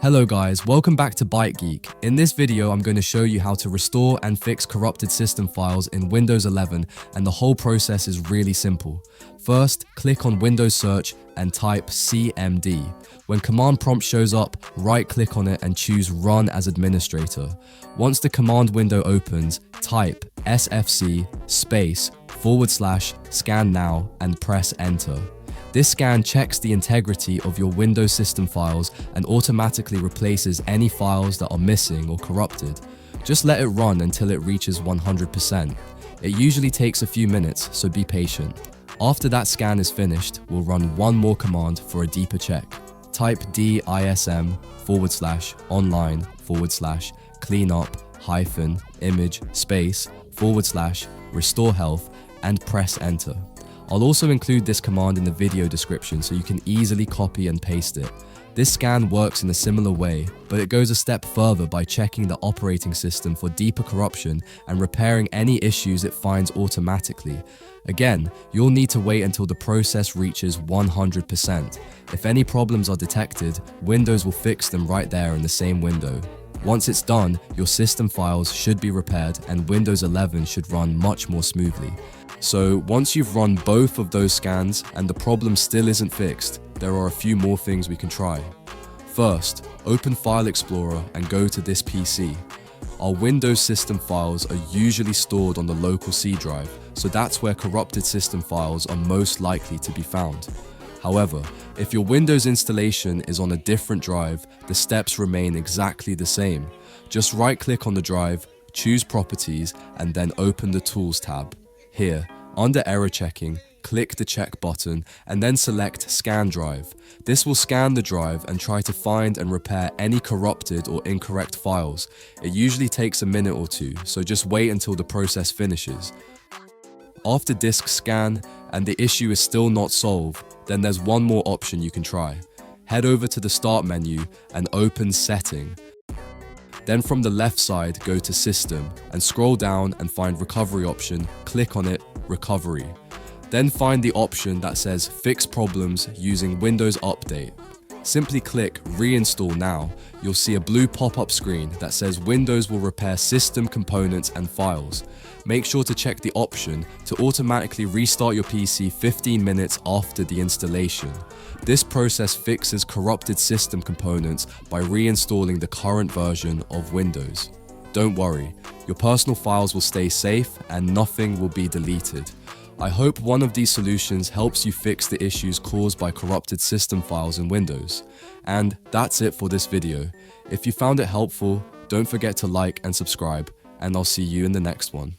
Hello guys, welcome back to Byte Geek. In this video, I'm going to show you how to restore and fix corrupted system files in Windows 11, and the whole process is really simple. First, click on Windows Search and type cmd. When command prompt shows up, right-click on it and choose Run as Administrator. Once the command window opens, type SFC /scannow and press Enter. This scan checks the integrity of your Windows system files and automatically replaces any files that are missing or corrupted. Just let it run until it reaches 100%. It usually takes a few minutes, so be patient. After that scan is finished, we'll run one more command for a deeper check. Type DISM /online /cleanup-image /RestoreHealth and press Enter. I'll also include this command in the video description so you can easily copy and paste it. This scan works in a similar way, but it goes a step further by checking the operating system for deeper corruption and repairing any issues it finds automatically. Again, you'll need to wait until the process reaches 100%. If any problems are detected, Windows will fix them right there in the same window. Once it's done, your system files should be repaired and Windows 11 should run much more smoothly. So once you've run both of those scans and the problem still isn't fixed, there are a few more things we can try. First, open File Explorer and go to this PC. Our Windows system files are usually stored on the local C drive, so that's where corrupted system files are most likely to be found. However, if your Windows installation is on a different drive, the steps remain exactly the same. Just right-click on the drive, choose Properties, and then open the Tools tab. Here, under Error Checking, click the check button and then select Scan Drive. This will scan the drive and try to find and repair any corrupted or incorrect files. It usually takes a minute or two, so just wait until the process finishes. After disk scan and the issue is still not solved, then there's one more option you can try. Head over to the Start menu and open Setting. Then from the left side, go to System and scroll down and find Recovery option, click on it, Recovery. Then find the option that says Fix Problems using Windows Update. Simply click Reinstall Now. You'll see a blue pop-up screen that says Windows will repair system components and files. Make sure to check the option to automatically restart your PC 15 minutes after the installation. This process fixes corrupted system components by reinstalling the current version of Windows. Don't worry, your personal files will stay safe and nothing will be deleted. I hope one of these solutions helps you fix the issues caused by corrupted system files in Windows. And that's it for this video. If you found it helpful, don't forget to like and subscribe, and I'll see you in the next one.